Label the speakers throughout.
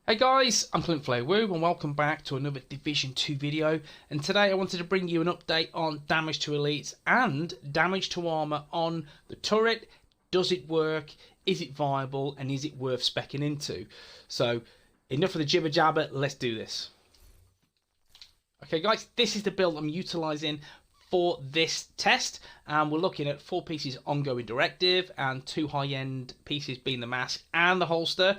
Speaker 1: Hey guys, I'm Clint Woo and welcome back to another Division 2 video, and today I wanted to bring you an update on damage to elites and damage to armor on the turret. Does it work? Is it viable? And is it worth speccing into? So enough of the jibber jabber, let's do this. Okay guys, this is the build I'm utilising for this test, and we're looking at 4 pieces ongoing directive and 2 high-end pieces being the mask and the holster.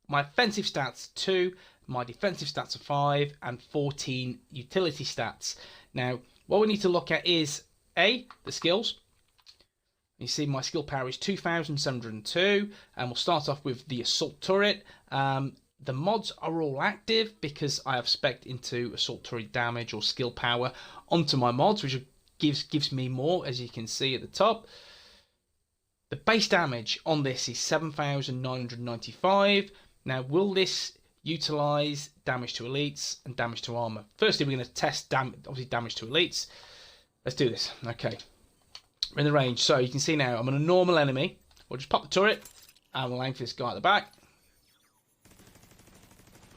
Speaker 1: My offensive stats 2, my defensive stats are 5, and 14 utility stats. Now, what we need to look at is the skills. You see my skill power is 2,702, and we'll start off with the assault turret. The mods are all active because I have specced into assault turret damage or skill power onto my mods, which gives me more, as you can see at the top. The base damage on this is 7,995. Now, will this utilise damage to elites and damage to armour? Firstly, we're going to test obviously damage to elites. Let's do this. Okay, we're in the range. So you can see now I'm on a normal enemy. We'll just pop the turret and we'll aim for this guy at the back.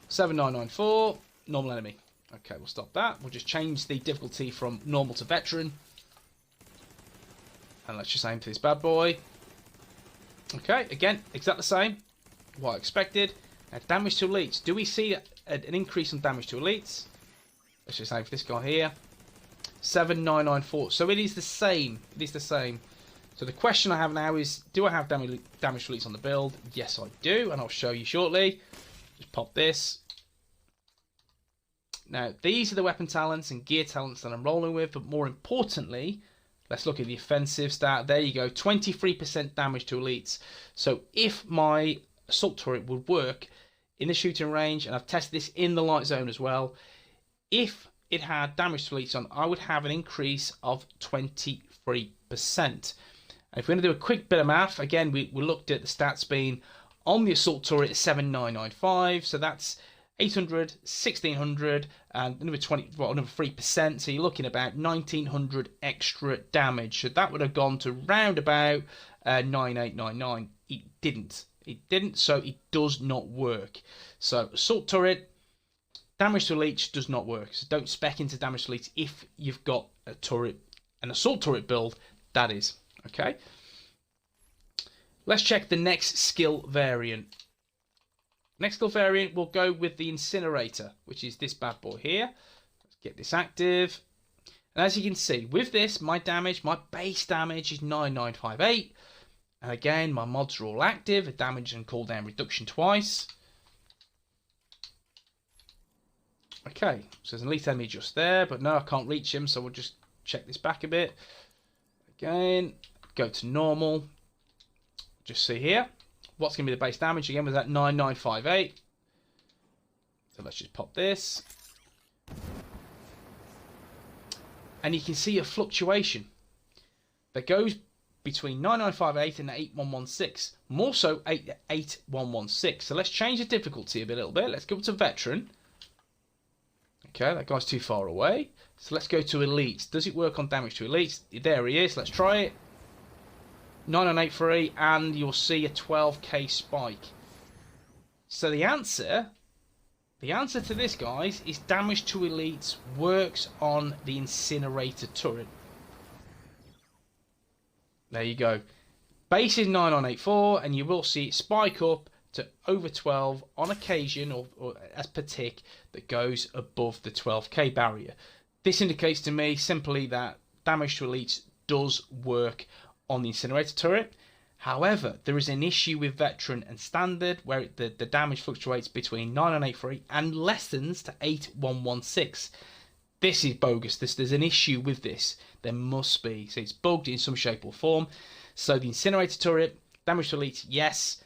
Speaker 1: 7994, normal enemy. Okay, we'll stop that. We'll just change the difficulty from normal to veteran. And let's just aim for this bad boy. Okay, again, exactly the same. What I expected. Now, damage to elites. Do we see an increase in damage to elites? Let's just aim for this guy here. 7994. So it is the same. It is the same. So the question I have now is, do I have damage to elites on the build? Yes, I do, and I'll show you shortly. Just pop this. Now, these are the weapon talents and gear talents that I'm rolling with, but more importantly, let's look at the offensive stat. There you go, 23% damage to elites. So if my assault turret would work in the shooting range, and I've tested this in the light zone as well, if it had damage to elites on, I would have an increase of 23%. And if we're going to do a quick bit of math, again, we looked at the stats being on the assault turret at 7995, so that's 800, 1600, and another 3%, so you're looking about 1900 extra damage. So that would have gone to round about 9899. It didn't. It didn't, so it does not work. So assault turret, damage to elites does not work. So don't spec into damage to elites if you've got a turret, an assault turret build, that is. Okay. Let's check the next skill variant. Next skill variant, we'll go with the Incinerator, which is this bad boy here. Let's get this active. And as you can see, with this, my base damage is 9958. And again, my mods are all active. A damage and cooldown reduction twice. Okay, so there's an elite enemy just there, but no, I can't reach him, so we'll just check this back a bit. Again, go to normal. Just see here. What's going to be the base damage? Again, was that 9958. So let's just pop this. And you can see a fluctuation that goes between 9958 and 8116. More so 8116. So let's change the difficulty a little bit. Let's go to veteran. Okay, that guy's too far away. So let's go to elites. Does it work on damage to elites? There he is. Let's try it. 9983, and you'll see a 12k spike. So the answer to this, guys, is damage to elites works on the Incinerator turret. There you go. Base is 9984, and you will see it spike up to over 12 on occasion, or as per tick, that goes above the 12k barrier. This indicates to me simply that damage to elites does work on the Incinerator turret. However, there is an issue with veteran and standard where the damage fluctuates between 9983 and lessens to 8116. This is bogus. There's an issue with this. There must be. So it's bugged in some shape or form. So the Incinerator turret, damage to elites, yes.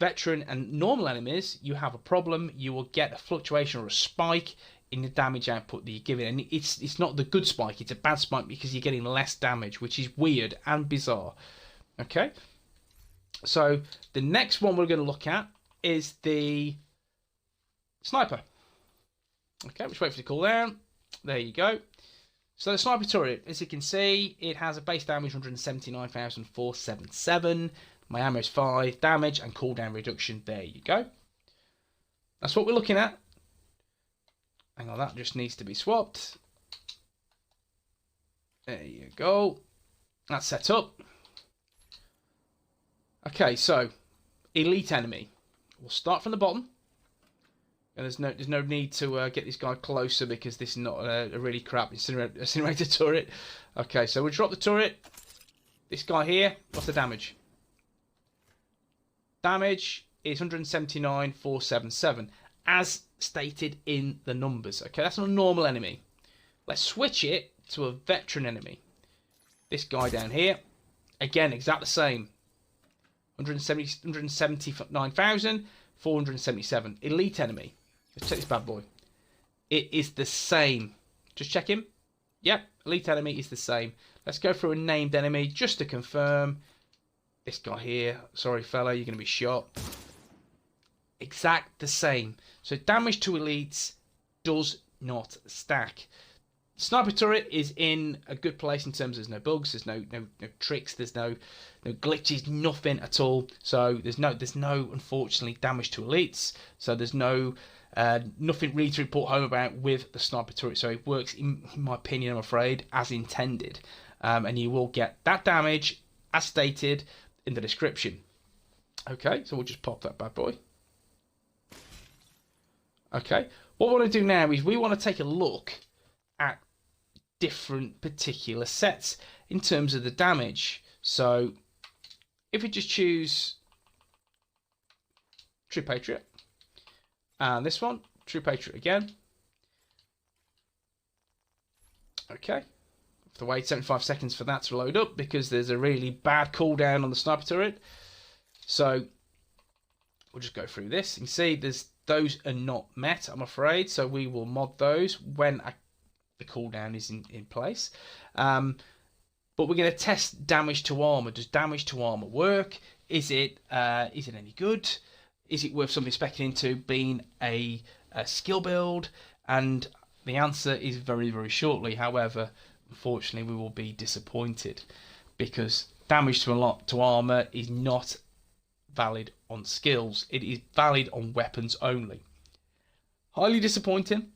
Speaker 1: Veteran and normal enemies, you have a problem. You will get a fluctuation or a spike in the damage output that you're giving, and it's not the good spike, it's a bad spike because you're getting less damage, which is weird and bizarre. Okay, so the next one we're going to look at is the sniper. Okay, just wait for the cooldown. There you go. So the sniper turret, as you can see, it has a base damage 179,477. My ammo is 5 damage and cooldown reduction. There you go. That's what we're looking at. Hang on, that just needs to be swapped. There you go. That's set up. Okay, so elite enemy. We'll start from the bottom. And there's no need to get this guy closer because this is not a really crap incinerator turret. Okay, so we'll drop the turret. This guy here, what's the damage? Damage is 179,477, as stated in the numbers. Okay, that's not a normal enemy. Let's switch it to a veteran enemy. This guy down here, again, exactly the same. 179,477. Elite enemy. Let's check this bad boy. It is the same. Just check him. Yep, elite enemy is the same. Let's go through a named enemy just to confirm. This guy here. Sorry, fella, you're going to be shot. Exact the same. So damage to elites does not stack. Sniper turret is in a good place in terms of there's no bugs, there's no tricks, there's no glitches, nothing at all. So there's no unfortunately damage to elites. So there's nothing really to report home about with the sniper turret. So it works, in my opinion, I'm afraid, as intended, and you will get that damage as stated in the description. Okay, so we'll just pop that bad boy. Okay, what we want to do now is we want to take a look at different particular sets in terms of the damage. So if we just choose True Patriot and this one, True Patriot again. Okay, have to wait 75 seconds for that to load up because there's a really bad cooldown on the sniper turret. So we'll just go through this. You can see those are not met, I'm afraid. So we will mod those when the cooldown is in place. But we're going to test damage to armor. Does damage to armor work? Is it any good? Is it worth something specking into being a skill build? And the answer is very, very shortly. However, unfortunately, we will be disappointed because damage to armor is not valid on skills. It is valid on weapons only. Highly disappointing.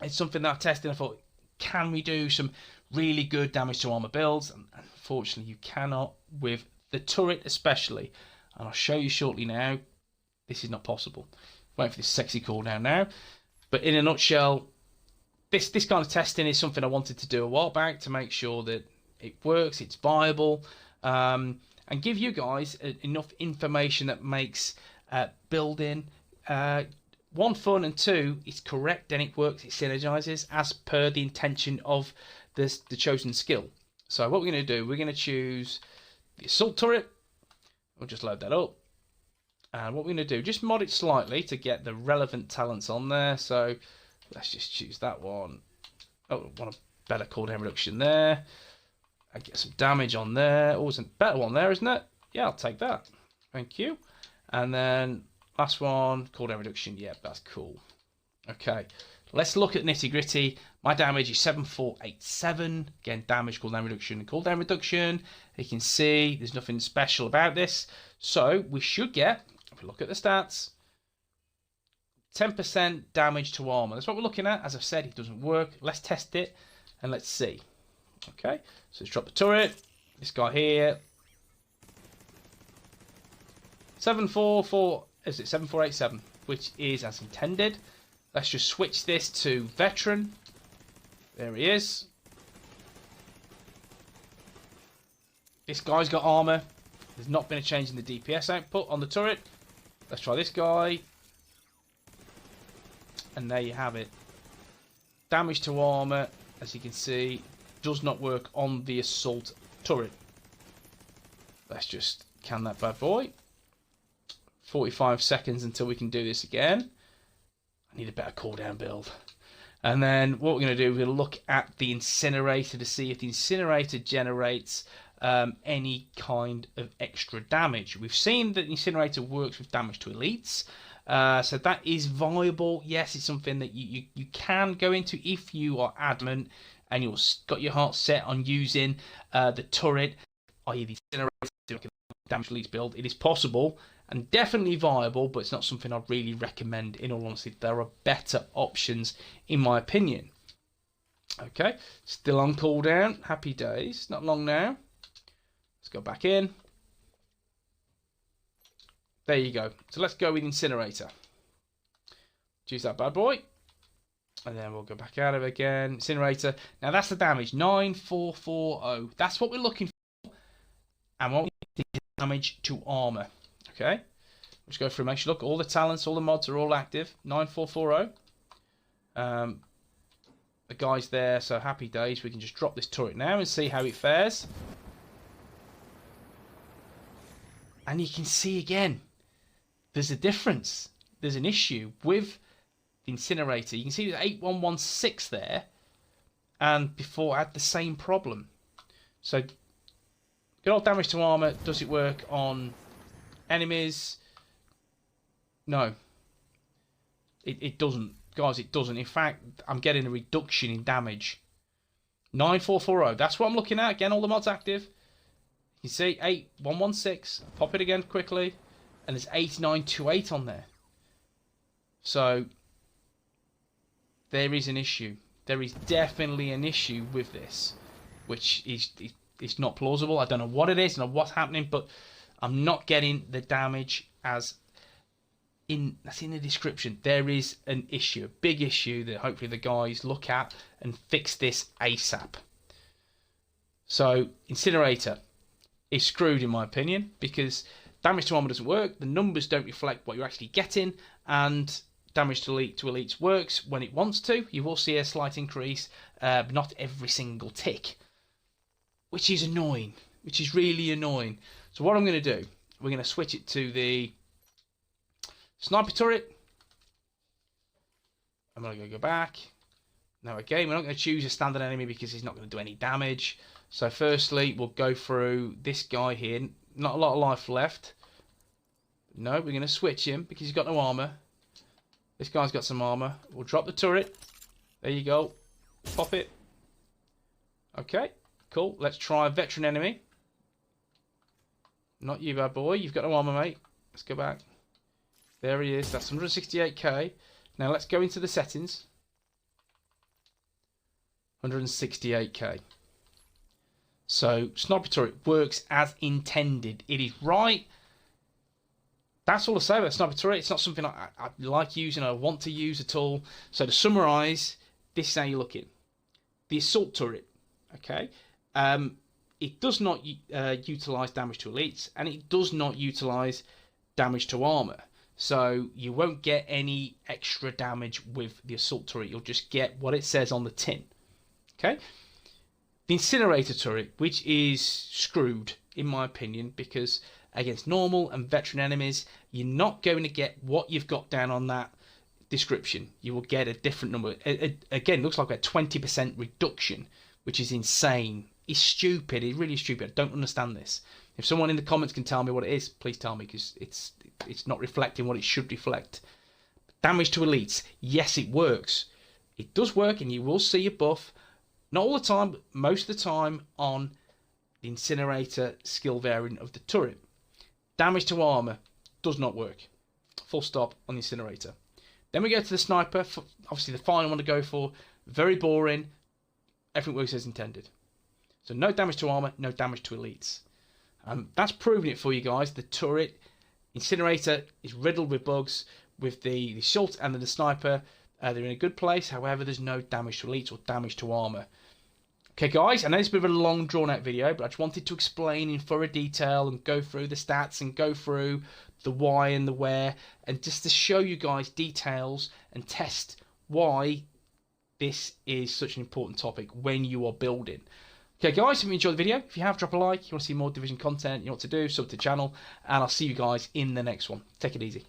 Speaker 1: It's something that I tested and I thought, can we do some really good damage to armor builds? And unfortunately, you cannot with the turret especially. And I'll show you shortly now. This is not possible. Waiting for this sexy cooldown now. But in a nutshell, this kind of testing is something I wanted to do a while back to make sure that it works, it's viable, and give you guys enough information that makes building one, fun, and two, it's correct and it works, it synergizes as per the intention of the chosen skill. So what we're going to do, we're going to choose the assault turret. We'll just load that up. And what we're going to do, just mod it slightly to get the relevant talents on there. So let's just choose that one. Oh, I want a better cooldown reduction there. And get some damage on there. Always a better one there, isn't it? Yeah, I'll take that. Thank you. And then last one, cooldown reduction. Yep, that's cool. Okay, let's look at nitty gritty. My damage is 7487. Again, damage, cooldown reduction, and cooldown reduction. You can see there's nothing special about this. So we should get, if we look at the stats, 10% damage to armor. That's what we're looking at. As I've said, it doesn't work. Let's test it and let's see. Okay, so let's drop the turret. This guy here. 7487, which is as intended. Let's just switch this to veteran. There he is. This guy's got armor. There's not been a change in the DPS output on the turret. Let's try this guy. And there you have it. Damage to armor, as you can see, does not work on the assault turret. Let's just can that bad boy. 45 seconds until we can do this again. I need a better cooldown build. And then what we're going to do, we're going to look at the Incinerator to see if the Incinerator generates any kind of extra damage. We've seen that the Incinerator works with damage to elites. So that is viable. Yes, it's something that you can go into if you are adamant and you've got your heart set on using the turret, i.e. the Incinerator, to damage to elites build. It is possible and definitely viable, but it's not something I'd really recommend. In all honesty, there are better options in my opinion. Okay, still on cooldown. Happy days. Not long now. Let's go back in. There you go. So let's go with Incinerator. Choose that bad boy. And then we'll go back out of it again. Incinerator. Now that's the damage. 9440. That's what we're looking for. And what we need is damage to armor. Okay. Let's go through. Make sure, look, all the talents, all the mods are all active. 9440. The guy's there, so happy days. We can just drop this turret now and see how it fares. And you can see again, there's a difference. There's an issue with the Incinerator. You can see there's 8116 there, and before I had the same problem. So, good old damage to armor. Does it work on enemies? No. It doesn't. Guys, it doesn't. In fact, I'm getting a reduction in damage. 9440. That's what I'm looking at. Again, all the mods active. You see, 8116. Pop it again quickly. And there's 8928 on there. So, there is an issue. There is definitely an issue with this. Which is not plausible. I don't know what it is. I don't know what's happening. But I'm not getting the damage as... that's in the description. There is an issue, a big issue that hopefully the guys look at and fix this ASAP. So Incinerator is screwed in my opinion, because damage to armor doesn't work, the numbers don't reflect what you're actually getting, and damage to elites works when it wants to. You will see a slight increase, but not every single tick, which is annoying, which is really annoying. So what I'm going to do, we're going to switch it to the sniper turret. I'm going to go back. Now again, we're not going to choose a standard enemy because he's not going to do any damage. So firstly, we'll go through this guy here. Not a lot of life left. No, we're going to switch him because he's got no armor. This guy's got some armor. We'll drop the turret. There you go. Pop it. Okay, cool. Let's try a veteran enemy. Not you, bad boy. You've got no armor, mate. Let's go back. There he is. That's 168k. Now let's go into the settings. 168k. So sniper turret works as intended. It is right. That's all I say about sniper turret. It's not something I like using. I want to use at all. So to summarise, this is how you're looking. The assault turret. Okay. It does not utilise damage to elites, and it does not utilise damage to armour. So you won't get any extra damage with the assault turret. You'll just get what it says on the tin. Okay. The Incinerator turret, which is screwed in my opinion, because against normal and veteran enemies, you're not going to get what you've got down on that description. You will get a different number. Again, looks like a 20% reduction, which is insane. It's stupid. It's really stupid. I don't understand this. If someone in the comments can tell me what it is, please tell me, because it's not reflecting what it should reflect. Damage to elites. Yes, it works. It does work, and you will see a buff. Not all the time, but most of the time on the Incinerator skill variant of the turret. Damage to armor does not work. Full stop on the Incinerator. Then we go to the sniper. Obviously, the final one to go for. Very boring. Everything works as intended. So no damage to armor, no damage to elites. That's proving it for you guys. The turret Incinerator is riddled with bugs. With the assault and the sniper, they're in a good place. However, there's no damage to elites or damage to armor. Okay, guys, I know it's a bit of a long, drawn-out video, but I just wanted to explain in thorough detail and go through the stats and go through the why and the where, and just to show you guys details and test why this is such an important topic when you are building. Okay, guys, if you enjoyed the video, if you have, drop a like. You want to see more Division content, you know what to do, sub to the channel, and I'll see you guys in the next one. Take it easy.